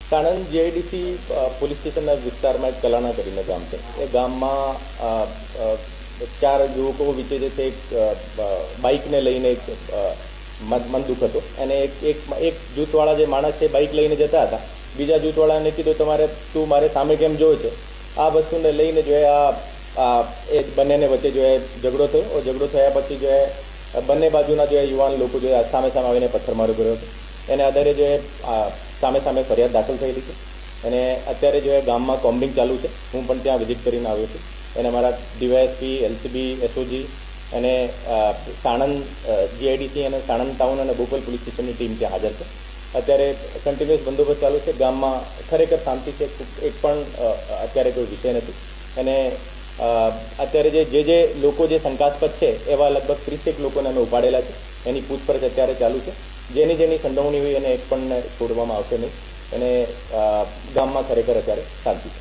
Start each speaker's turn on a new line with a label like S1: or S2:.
S1: Sanand GIDC police સ્ટેશનના વિસ્તારમાં એક કલાણા કરીને ગામ છે. એ ગામમાં ચાર યુવકો વચ્ચે જે છે એક બાઇકને લઈને એક મનદુખ હતો અને એક જૂથવાળા જે માણસ છે બાઇક લઈને જતા હતા. બીજા જૂથવાળાને કીધું તું મારે સામે કેમ જોવે છે. આ વસ્તુને લઈને જો એ બંનેને વચ્ચે જો ઝઘડો થયો. ઝઘડો થયા પછી જો બંને બાજુના જો યુવાન લોકો જો સામે સામે આવીને પથ્થરમારો કર્યો હતો. એને આધારે જો સામે સામે ફરિયાદ દાખલ થયેલી છે અને અત્યારે જો ગામમાં કોમ્બિંગ ચાલુ છે. હું પણ ત્યાં વિઝિટ કરીને આવ્યો છું અને મારા ડીવાયએસપી, એલસીબી, એસઓજી અને સાણંદ જીઆઈડીસી અને સાણંદ ટાઉન અને બોપલ પોલીસ સ્ટેશનની ટીમ ત્યાં હાજર છે. અત્યારે કન્ટિન્યુઅસ બંદોબસ્ત ચાલુ છે. ગામમાં ખરેખર શાંતિ છે. એક પણ અત્યારે કોઈ વિષય નથી અને અત્યારે જે લોકો જે શંકાસ્પદ છે એવા લગભગ 30 લોકોને અમે ઉપાડેલા છે. એની પૂછપરછ અત્યારે ચાલુ છે. જેની સંડોવણી હોય એને એક પણ છોડવામાં આવશે નહીં અને ગામમાં ખરેખર અત્યારે શાંતિ છે.